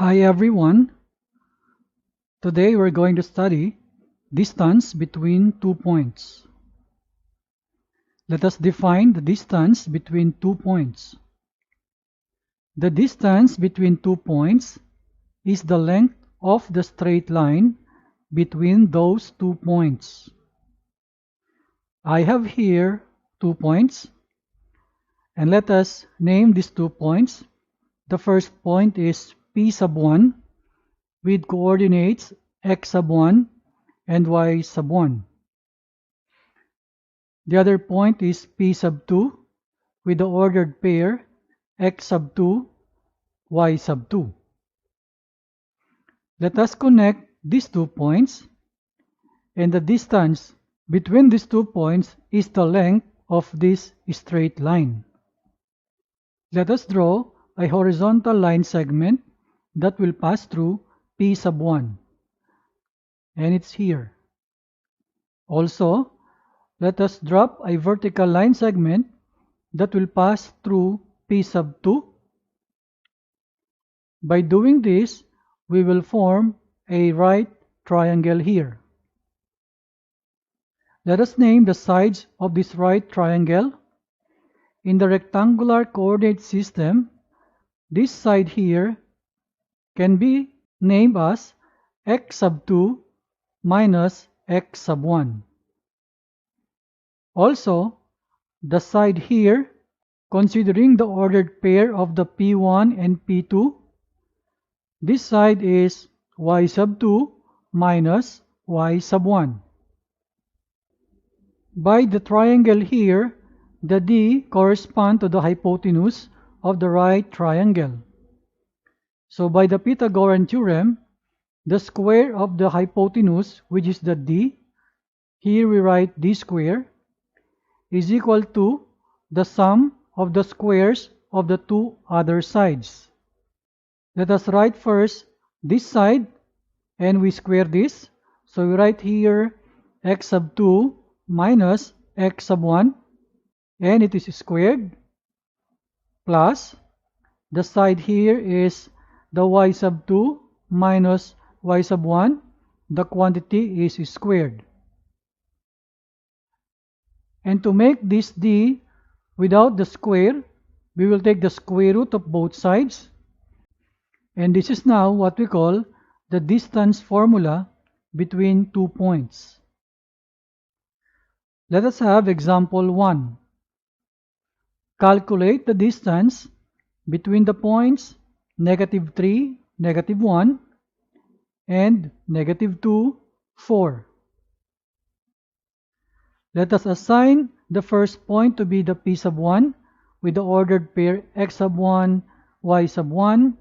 Hi everyone. Today we're going to study distance between 2 points. Let us define the distance between 2 points. The distance between 2 points is the length of the straight line between those 2 points. I have here 2 points, and let us name these 2 points. The first point is P sub 1 with coordinates x sub 1 and y sub 1. The other point is P sub 2 with the ordered pair x sub 2, y sub 2. Let us connect these 2 points, and the distance between these 2 points is the length of this straight line. Let us draw a horizontal line segment that will pass through P sub 1, and it's here. Also, let us drop a vertical line segment that will pass through P sub 2. By doing this, we will form a right triangle here. Let us name the sides of this right triangle. In the rectangular coordinate system, this side here can be named as x sub 2 minus x sub 1. Also, the side here, considering the ordered pair of the P1 and P2, this side is y sub 2 minus y sub 1. By the triangle here, the D corresponds to the hypotenuse of the right triangle. So by the Pythagorean theorem, the square of the hypotenuse, which is the D, here we write D square, is equal to the sum of the squares of the two other sides. Let us write first this side, and we square this. So we write here x sub 2 minus x sub 1, and it is squared, plus the side here is the y sub 2 minus y sub 1. The quantity is squared. And to make this D without the square, we will take the square root of both sides. And this is now what we call the distance formula between 2 points. Let us have example 1. Calculate the distance between the points -3, -1, and -2, 4. Let us assign the first point to be the P sub 1 with the ordered pair x sub 1, y sub 1,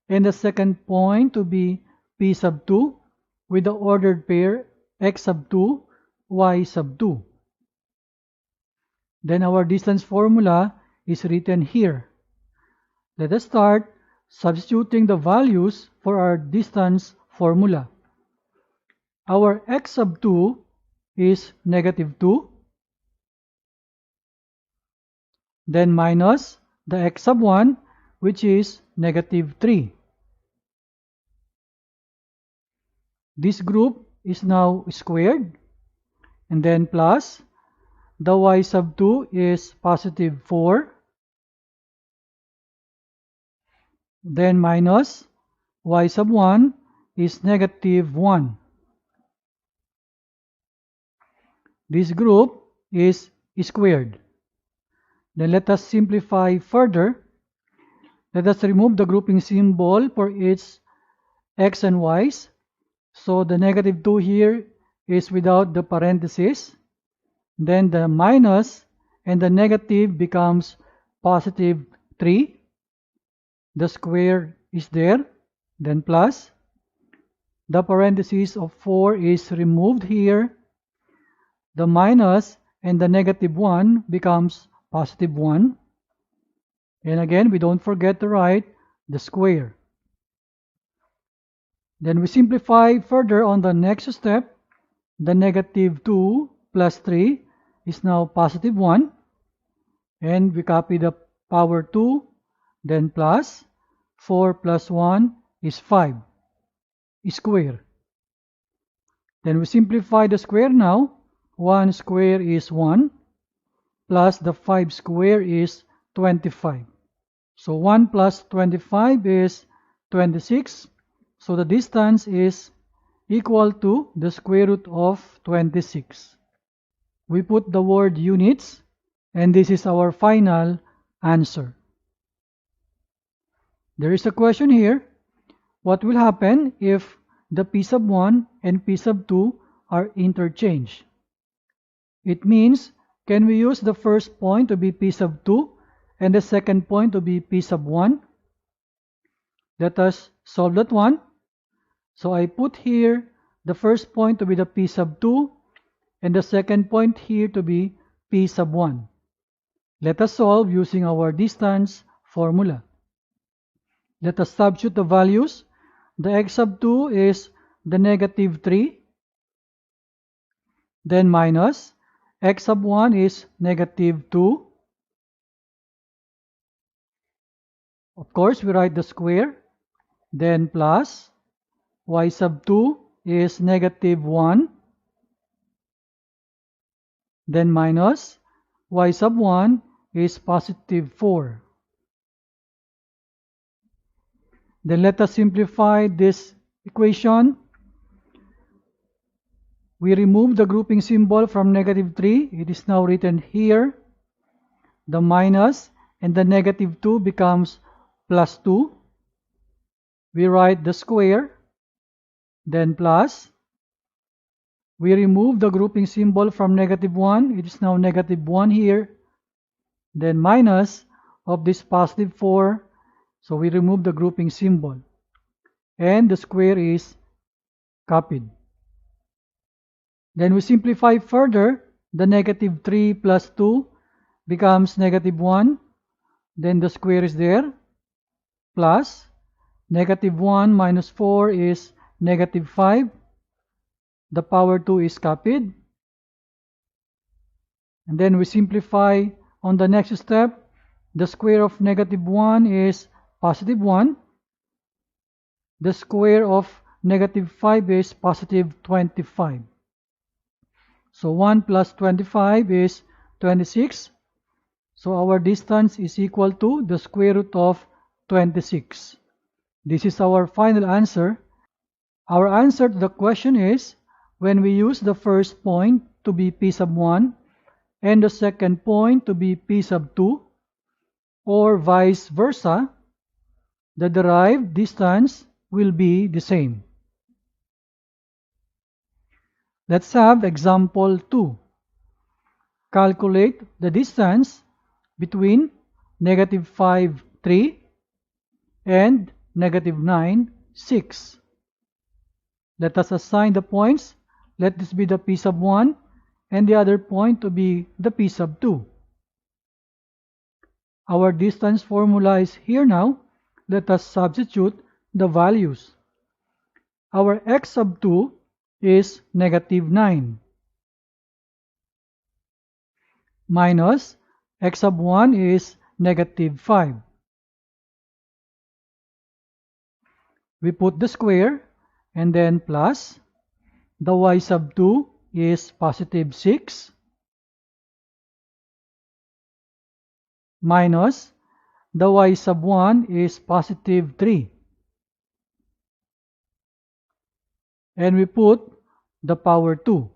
and the second point to be P sub 2 with the ordered pair x sub 2, y sub 2. Then our distance formula is written here. Let us start substituting the values for our distance formula. Our x sub 2 is -2, then minus the x sub 1, which is -3. This group is now squared, and then plus the y sub 2 is +4, then minus y sub 1 is -1. This group is squared. Then let us simplify further. Let us remove the grouping symbol for its x and y's. So the -2 here is without the parenthesis. Then the minus and the negative becomes +3. The square is there. Then plus. The parenthesis of 4 is removed here. The minus and the -1 becomes +1. And again, we don't forget to write the square. Then we simplify further on the next step. The -2 plus 3 is now +1. And we copy the power 2, then plus 4 plus 1 is 5 square. Then we simplify the square now. 1 square is 1 plus the 5 square is 25. So 1 plus 25 is 26. So the distance is equal to the square root of 26. We put the word units, and this is our final answer. There is a question here. What will happen if the p sub 1 and p sub 2 are interchanged? It means, can we use the first point to be p sub 2 and the second point to be p sub 1? Let us solve that one. So I put here the first point to be the p sub 2 and the second point here to be p sub 1. Let us solve using our distance formula. Let us substitute the values. The x sub 2 is the negative 3, then minus x sub 1 is negative 2. Of course, we write the square, then plus y sub 2 is negative 1, then minus y sub 1 is positive 4. Then let us simplify this equation. We remove the grouping symbol from negative 3. It is now written here. The minus and the negative 2 becomes plus 2. We write the square, then plus. We remove the grouping symbol from negative 1. It is now negative 1 here. Then minus of this positive 4. So we remove the grouping symbol. And the square is copied. Then we simplify further. The negative 3 plus 2 becomes negative 1. Then the square is there. Plus negative 1 minus 4 is negative 5. The power 2 is copied. And then we simplify on the next step. The square of negative 1 is positive 1. The square of negative 5 is positive 25. So 1 plus 25 is 26. So our distance is equal to the square root of 26. This is our final answer. Our answer to the question is, when we use the first point to be p sub 1 and the second point to be p sub 2, or vice versa, the derived distance will be the same. Let's have example 2. Calculate the distance between negative 5, 3 and negative 9, 6. Let us assign the points. Let this be the p sub 1 and the other point to be the p sub 2. Our distance formula is here now. Let us substitute the values. Our x sub 2 is negative 9 minus x sub 1 is negative 5. We put the square and then plus. The y sub 2 is positive 6 minus the y sub 1 is positive 3. And we put the power 2.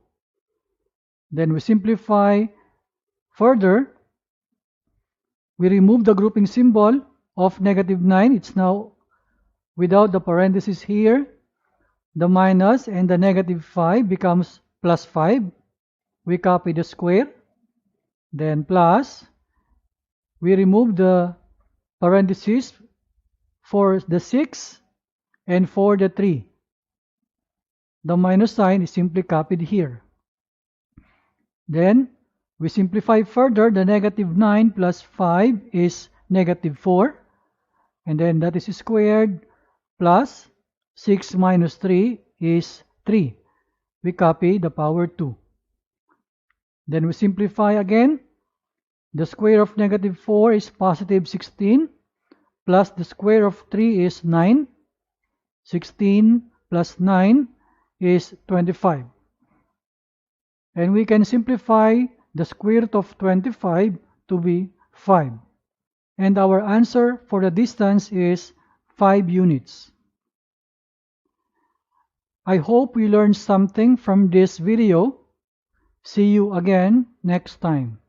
Then we simplify further. We remove the grouping symbol of negative 9. It's now without the parenthesis here. The minus and the negative 5 becomes plus 5. We copy the square. Then plus. We remove the parenthesis for the 6 and for the 3. The minus sign is simply copied here. Then we simplify further. The negative 9 plus 5 is negative 4. And then that is squared plus 6 minus 3 is 3. We copy the power 2. Then we simplify again. The square of negative 4 is positive 16 plus the square of 3 is 9. 16 plus 9 is 25. And we can simplify the square root of 25 to be 5. And our answer for the distance is 5 units. I hope you learned something from this video. See you again next time.